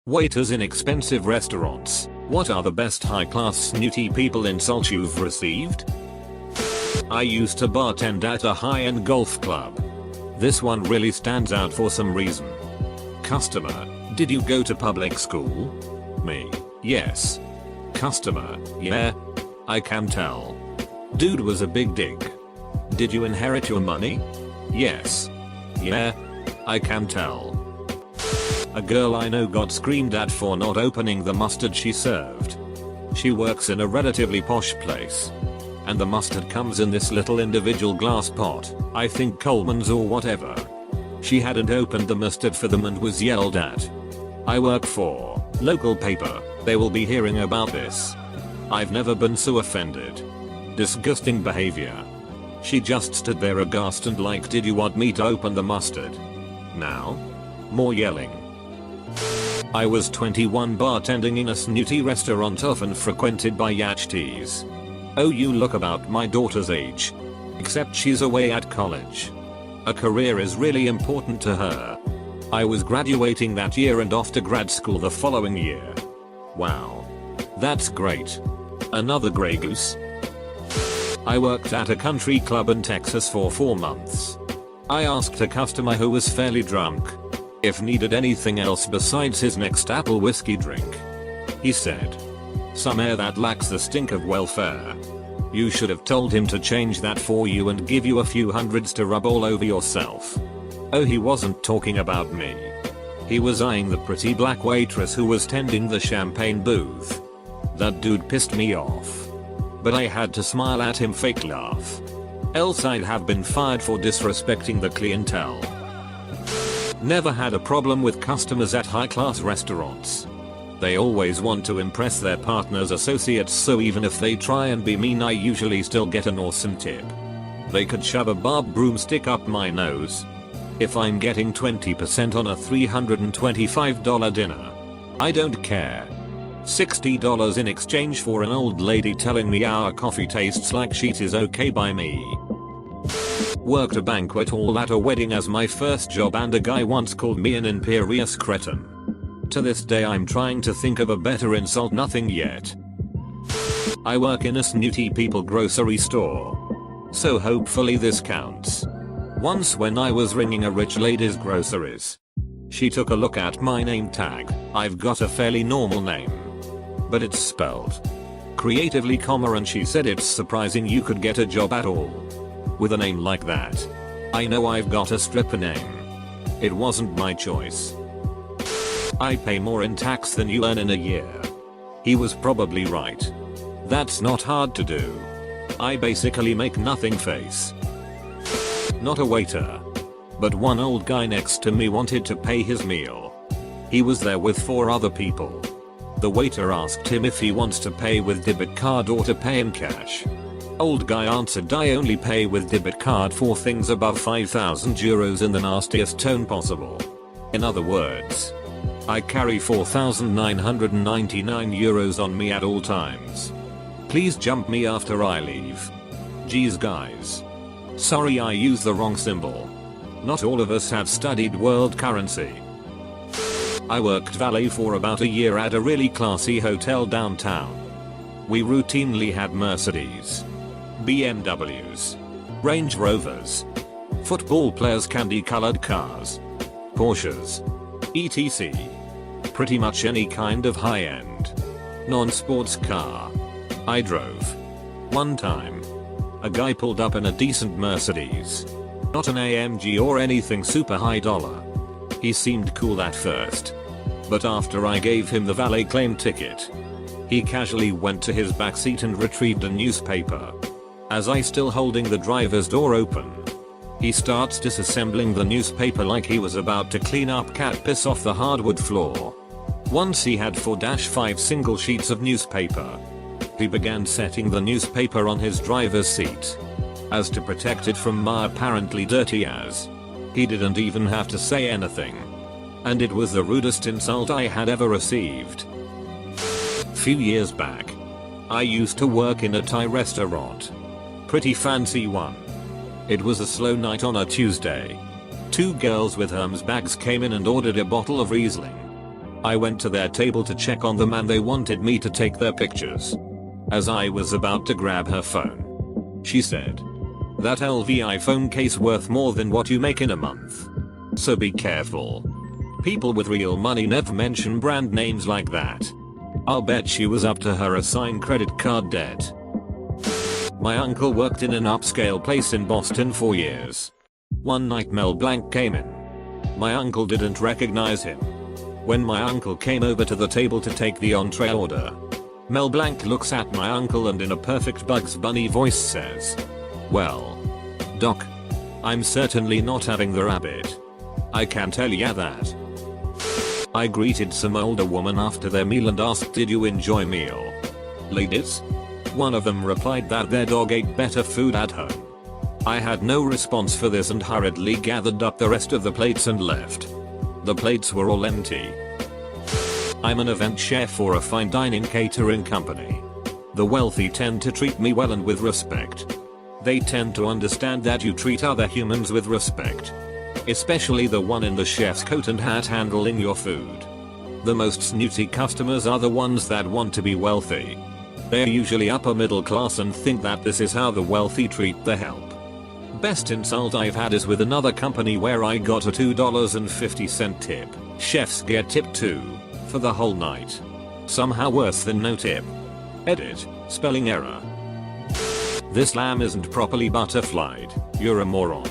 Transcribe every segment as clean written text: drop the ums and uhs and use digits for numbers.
Waiters in expensive restaurants. What are the best high-class snooty people insults you've received? I used to bartend at a high-end golf club. This one really stands out for some reason. Customer: did you go to public school? Me: yes. Customer: yeah. I can tell. Dude was a big dig. Did you inherit your money? Yes. Yeah. I can tell. A girl I know got screamed at for not opening the mustard she served. She works in a relatively posh place. And the mustard comes in this little individual glass pot, I think Coleman's or whatever. She hadn't opened the mustard for them and was yelled at. I work for local paper, they will be hearing about this. I've never been so offended. Disgusting behavior. She just stood there aghast and like, did you want me to open the mustard? Now? More yelling. I was 21 bartending in a snooty restaurant often frequented by yachties. Oh, you look about my daughter's age. Except she's away at college. A career is really important to her. I was graduating that year and off to grad school the following year. Wow. That's great. Another Grey Goose. I worked at a country club in Texas for 4 months. I asked a customer who was fairly drunk if needed anything else besides his next apple whiskey drink. He said, "Some air that lacks the stink of welfare." You should have told him to change that for you and give you a few hundreds to rub all over yourself. Oh, he wasn't talking about me. He was eyeing the pretty black waitress who was tending the champagne booth. That dude pissed me off. But I had to smile at him, fake laugh. Else I'd have been fired for disrespecting the clientele. Never had a problem with customers at high-class restaurants. They always want to impress their partner's associates, so even if they try and be mean, I usually still get an awesome tip. They could shove a barbed broomstick up my nose. If I'm getting 20% on a $325 dinner, I don't care. $60 in exchange for an old lady telling me our coffee tastes like sheet is okay by me. Worked a banquet hall at a wedding as my first job, and a guy once called me an imperious cretin. To this day I'm trying to think of a better insult, nothing yet. I work in a snooty people grocery store. So hopefully this counts. Once when I was ringing a rich lady's groceries, she took a look at my name tag. I've got a fairly normal name, but it's spelled creatively comma, and she said it's surprising you could get a job at all with a name like that. I know I've got a stripper name. It wasn't my choice. I pay more in tax than you earn in a year. He was probably right. That's not hard to do. I basically make nothing face. Not a waiter. But one old guy next to me wanted to pay his meal. He was there with 4 other people. The waiter asked him if he wants to pay with debit card or to pay in cash. Old guy answered, "I only pay with debit card for things above 5,000 euros in the nastiest tone possible. In other words, I carry 4,999 euros on me at all times. Please jump me after I leave. Geez guys. Sorry I used the wrong symbol. Not all of us have studied world currency." I worked valet for about a year at a really classy hotel downtown. We routinely had Mercedes, BMWs, Range Rovers, football players' candy-colored cars, Porsches, etc. Pretty much any kind of high-end non-sports car. I drove. One time, a guy pulled up in a decent Mercedes. Not an AMG or anything super high dollar. He seemed cool at first. But after I gave him the valet claim ticket, he casually went to his backseat and retrieved a newspaper. As I still holding the driver's door open, he starts disassembling the newspaper like he was about to clean up cat piss off the hardwood floor. Once he had 4-5 single sheets of newspaper, he began setting the newspaper on his driver's seat, as to protect it from my apparently dirty ass. He didn't even have to say anything. And it was the rudest insult I had ever received. Few years back, I used to work in a Thai restaurant. Pretty fancy one. It was a slow night on a Tuesday. 2 girls with Hermes bags came in and ordered a bottle of Riesling. I went to their table to check on them and they wanted me to take their pictures. As I was about to grab her phone, she said, "That LV iPhone case worth more than what you make in a month. So be careful. People with real money never mention brand names like that." I'll bet she was up to her assigned credit card debt. My uncle worked in an upscale place in Boston for years. One night Mel Blanc came in. My uncle didn't recognize him. When my uncle came over to the table to take the entree order, Mel Blanc looks at my uncle and in a perfect Bugs Bunny voice says, "Well, Doc, I'm certainly not having the rabbit. I can tell ya that." I greeted some older woman after their meal and asked, "Did you enjoy meal, ladies?" One of them replied that their dog ate better food at home. I had no response for this and hurriedly gathered up the rest of the plates and left. The plates were all empty. I'm an event chef for a fine dining catering company. The wealthy tend to treat me well and with respect. They tend to understand that you treat other humans with respect. Especially the one in the chef's coat and hat handling your food. The most snooty customers are the ones that want to be wealthy. They're usually upper middle class and think that this is how the wealthy treat the help. Best insult I've had is with another company where I got a $2.50 tip. Chefs get tipped too, for the whole night. Somehow worse than no tip. Edit, spelling error. "This lamb isn't properly butterflied, you're a moron."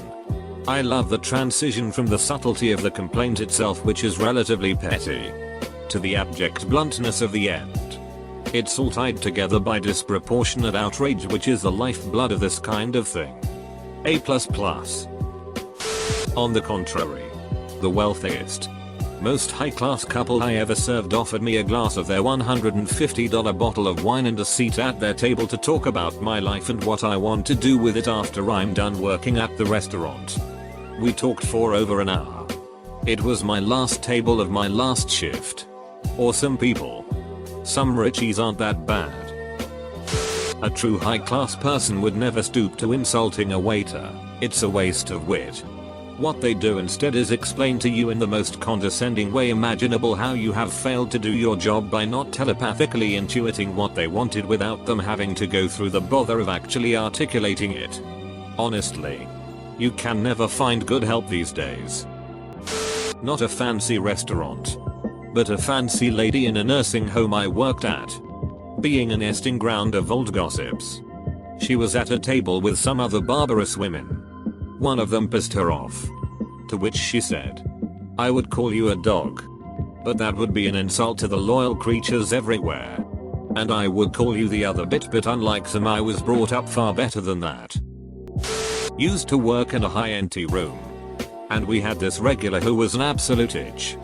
I love the transition from the subtlety of the complaint itself, which is relatively petty, to the abject bluntness of the end. It's all tied together by disproportionate outrage, which is the lifeblood of this kind of thing. A++. On the contrary, the wealthiest, most high-class couple I ever served offered me a glass of their $150 bottle of wine and a seat at their table to talk about my life and what I want to do with it after I'm done working at the restaurant. We talked for over an hour. It was my last table of my last shift. Awesome people. Some richies aren't that bad. A true high-class person would never stoop to insulting a waiter. It's a waste of wit. What they do instead is explain to you in the most condescending way imaginable how you have failed to do your job by not telepathically intuiting what they wanted without them having to go through the bother of actually articulating it. Honestly, you can never find good help these days. Not a fancy restaurant, but a fancy lady in a nursing home I worked at. Being a nesting ground of old gossips, she was at a table with some other barbarous women. One of them pissed her off. To which she said, "I would call you a dog, but that would be an insult to the loyal creatures everywhere. And I would call you the other bit, but unlike them I was brought up far better than that." Used to work in a high-end tea room, and we had this regular who was an absolute itch.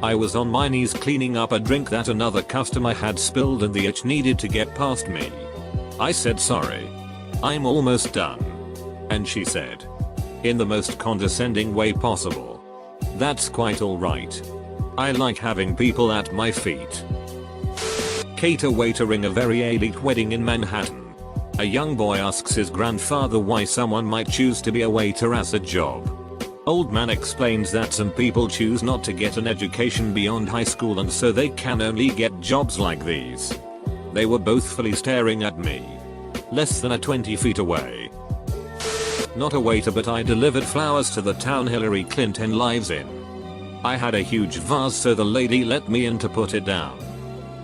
I was on my knees cleaning up a drink that another customer had spilled and the itch needed to get past me. I said, "Sorry, I'm almost done." And she said, in the most condescending way possible, "That's quite alright. I like having people at my feet." Cater waitering a very elite wedding in Manhattan. A young boy asks his grandfather why someone might choose to be a waiter as a job. Old man explains that some people choose not to get an education beyond high school and so they can only get jobs like these. They were both fully staring at me, less than 20 feet away. Not a waiter, but I delivered flowers to the town Hillary Clinton lives in. I had a huge vase, so the lady let me in to put it down.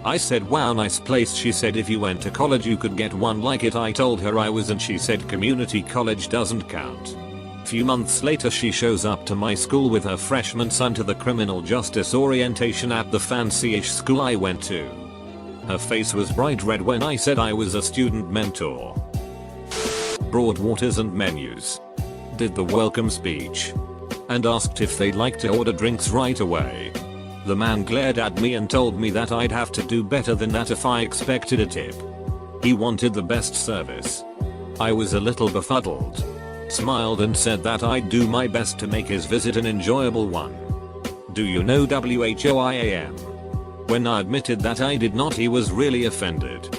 I said, "Wow, nice place." She said, "If you went to college you could get one like it." I told her I was, and she said community college doesn't count. Few months later she shows up to my school with her freshman son to the criminal justice orientation at the fancy-ish school I went to. Her face was bright red when I said I was a student mentor. Brought waters and menus. Did the welcome speech. And asked if they'd like to order drinks right away. The man glared at me and told me that I'd have to do better than that if I expected a tip. He wanted the best service. I was a little befuddled. Smiled and said that I'd do my best to make his visit an enjoyable one. Do you know WHOIAM? When I admitted that I did not, he was really offended.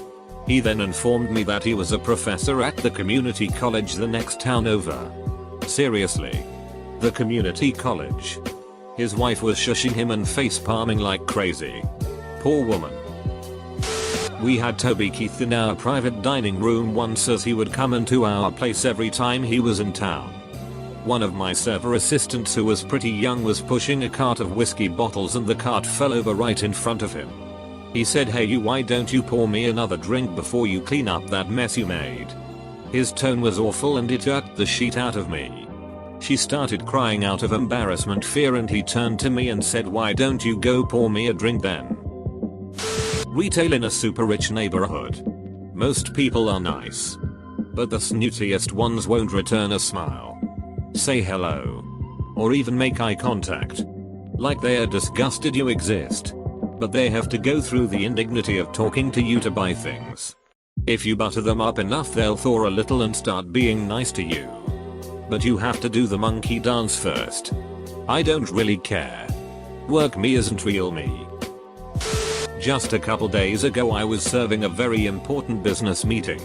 He then informed me that he was a professor at the community college the next town over. Seriously? The community college? His wife was shushing him and face palming like crazy. Poor woman. We had Toby Keith in our private dining room once as he would come into our place every time he was in town. One of my server assistants who was pretty young was pushing a cart of whiskey bottles and the cart fell over right in front of him. He said, "Hey you, why don't you pour me another drink before you clean up that mess you made?" His tone was awful and it irked the shit out of me. She started crying out of embarrassment, fear, and he turned to me and said, "Why don't you go pour me a drink then?" Retail in a super rich neighborhood. Most people are nice, but the snootiest ones won't return a smile, say hello, or even make eye contact. Like they are disgusted you exist. But they have to go through the indignity of talking to you to buy things. If you butter them up enough they'll thaw a little and start being nice to you. But you have to do the monkey dance first. I don't really care. Work me isn't real me. Just a couple days ago I was serving a very important business meeting.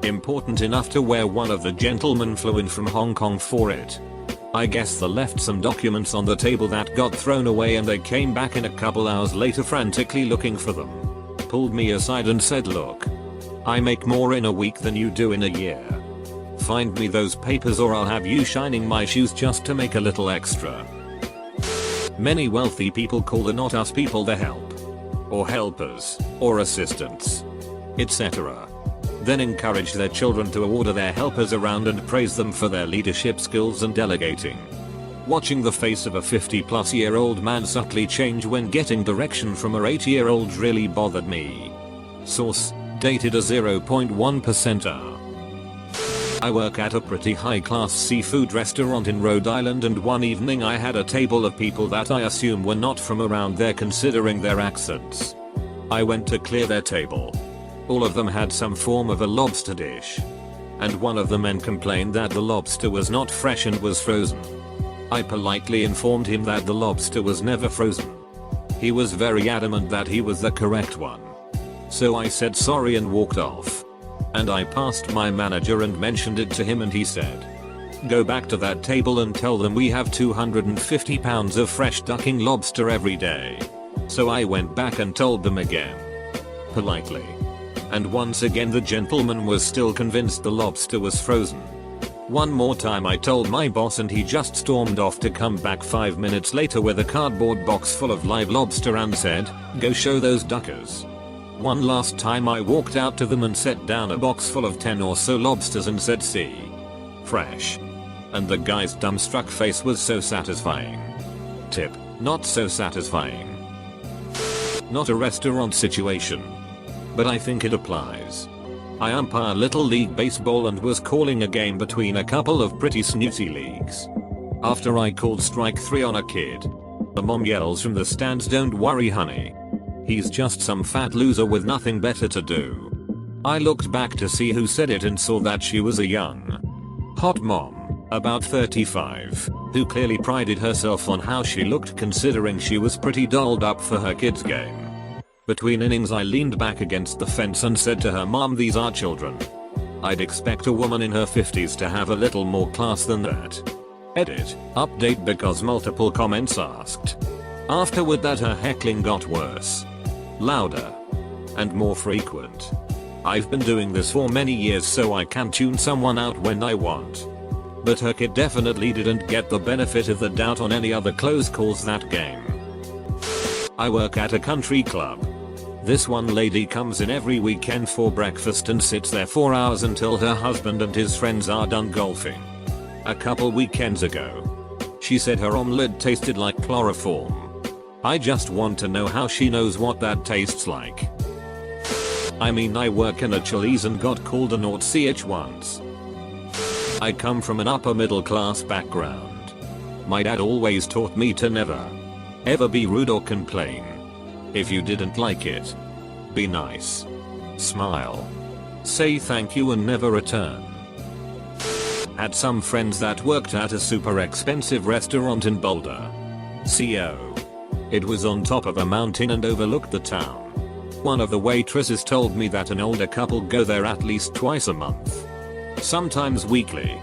Important enough to where one of the gentlemen flew in from Hong Kong for it. I guess they left some documents on the table that got thrown away and they came back in a couple hours later frantically looking for them. Pulled me aside and said, "Look, I make more in a week than you do in a year. Find me those papers or I'll have you shining my shoes just to make a little extra." Many wealthy people call the not us people their help, or helpers, or assistants, etc. Then encourage their children to order their helpers around and praise them for their leadership skills and delegating. Watching the face of a 50-plus-year-old man subtly change when getting direction from a 8-year-old really bothered me. Source: dated a 0.1%er. I work at a pretty high-class seafood restaurant in Rhode Island, and one evening I had a table of people that I assume were not from around there considering their accents. I went to clear their table. All of them had some form of a lobster dish. And one of the men complained that the lobster was not fresh and was frozen. I politely informed him that the lobster was never frozen. He was very adamant that he was the correct one. So I said sorry and walked off. And I passed my manager and mentioned it to him and he said, "Go back to that table and tell them we have 250 pounds of fresh ducking lobster every day." So I went back and told them again. Politely. And once again the gentleman was still convinced the lobster was frozen. One more time I told my boss and he just stormed off to come back 5 minutes later with a cardboard box full of live lobster and said, "Go show those duckers." One last time I walked out to them and set down a box full of 10 or so lobsters and said, "See? Fresh." And the guy's dumbstruck face was so satisfying. Tip: not so satisfying. Not a restaurant situation, but I think it applies. I umpire Little League Baseball and was calling a game between a couple of pretty snooty leagues. After I called strike 3 on a kid, the mom yells from the stands, "Don't worry honey. He's just some fat loser with nothing better to do." I looked back to see who said it and saw that she was a young, hot mom, about 35, who clearly prided herself on how she looked considering she was pretty dolled up for her kid's game. Between innings I leaned back against the fence and said to her, "Mom, these are children. I'd expect a woman in her 50s to have a little more class than that." Edit, update because multiple comments asked. Afterward that her heckling got worse, louder, and more frequent. I've been doing this for many years so I can tune someone out when I want. But her kid definitely didn't get the benefit of the doubt on any other close calls that game. I work at a country club. This one lady comes in every weekend for breakfast and sits there for hours until her husband and his friends are done golfing. A couple weekends ago, she said her omelette tasted like chloroform. I just want to know how she knows what that tastes like. I mean, I work in a Chili's and got called a naught ch once. I come from an upper middle class background. My dad always taught me to never, ever be rude or complain. If you didn't like it, be nice. Smile. Say thank you and never return. Had some friends that worked at a super expensive restaurant in Boulder, CO. It was on top of a mountain and overlooked the town. One of the waitresses told me that an older couple go there at least twice a month, sometimes weekly.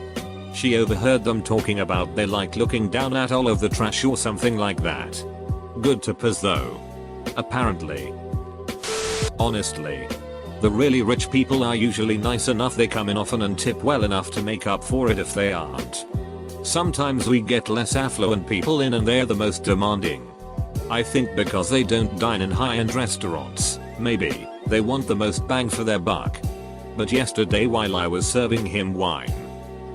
She overheard them talking about they like looking down at all of the trash or something like that. Good tippers though. Apparently. Honestly. The really rich people are usually nice enough, they come in often and tip well enough to make up for it if they aren't. Sometimes we get less affluent people in and they're the most demanding. I think because they don't dine in high-end restaurants, maybe, they want the most bang for their buck. But yesterday while I was serving him wine,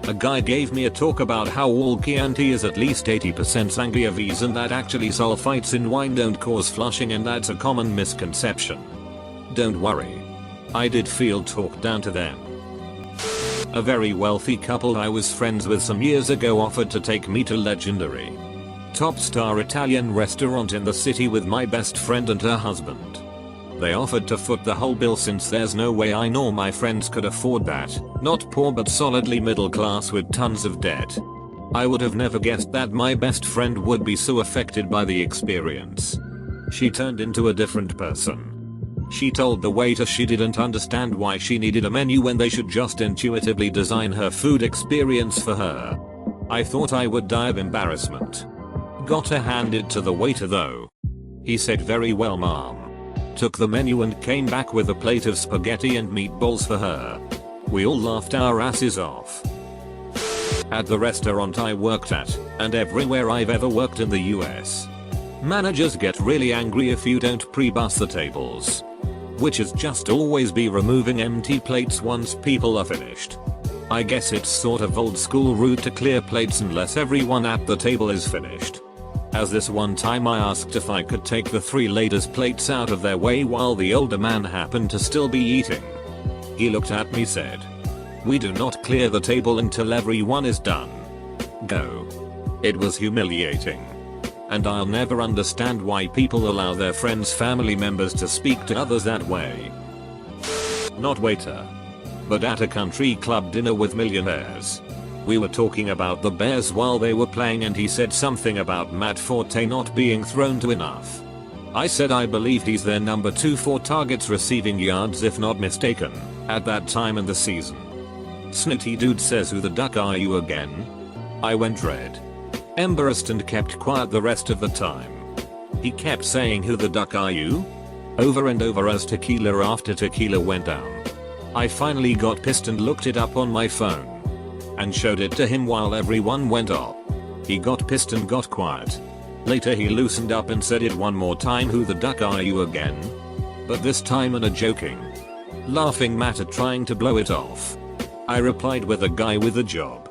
a guy gave me a talk about how all Chianti is at least 80% Sangiovese and that actually sulfites in wine don't cause flushing, and that's a common misconception. Don't worry. I did feel talked down to them. A very wealthy couple I was friends with some years ago offered to take me to legendary top star Italian restaurant in the city with my best friend and her husband. They offered to foot the whole bill since there's no way I nor my friends could afford that, not poor but solidly middle class with tons of debt. I would have never guessed that my best friend would be so affected by the experience. She turned into a different person. She told the waiter she didn't understand why she needed a menu when they should just intuitively design her food experience for her. I thought I would die of embarrassment. Got to hand it to the waiter though. He said very well ma'am. Took the menu and came back with a plate of spaghetti and meatballs for her. We all laughed our asses off. At the restaurant I worked at, and everywhere I've ever worked in the US, managers get really angry if you don't pre-bus the tables. Which is just always be removing empty plates once people are finished. I guess it's sort of old school route to clear plates unless everyone at the table is finished. As this one time I asked if I could take the 3 latest plates out of their way while the older man happened to still be eating. He looked at me said, "We do not clear the table until everyone is done. Go." It was humiliating. And I'll never understand why people allow their friends' family members to speak to others that way. Not waiter. But at a country club dinner with millionaires. We were talking about the Bears while they were playing and he said something about Matt Forte not being thrown to enough. I said I believed he's their number 2 for targets receiving yards if not mistaken, at that time in the season. Snooty dude says, "Who the duck are you again?" I went red. Embarrassed and kept quiet the rest of the time. He kept saying, "Who the duck are you?" over and over as tequila after tequila went down. I finally got pissed and looked it up on my phone. And showed it to him while everyone went off. He got pissed and got quiet. Later he loosened up and said it one more time, "Who the duck are you again?" But this time in a joking, laughing manner trying to blow it off. I replied with a guy with a job.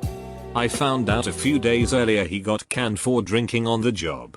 I found out a few days earlier he got canned for drinking on the job.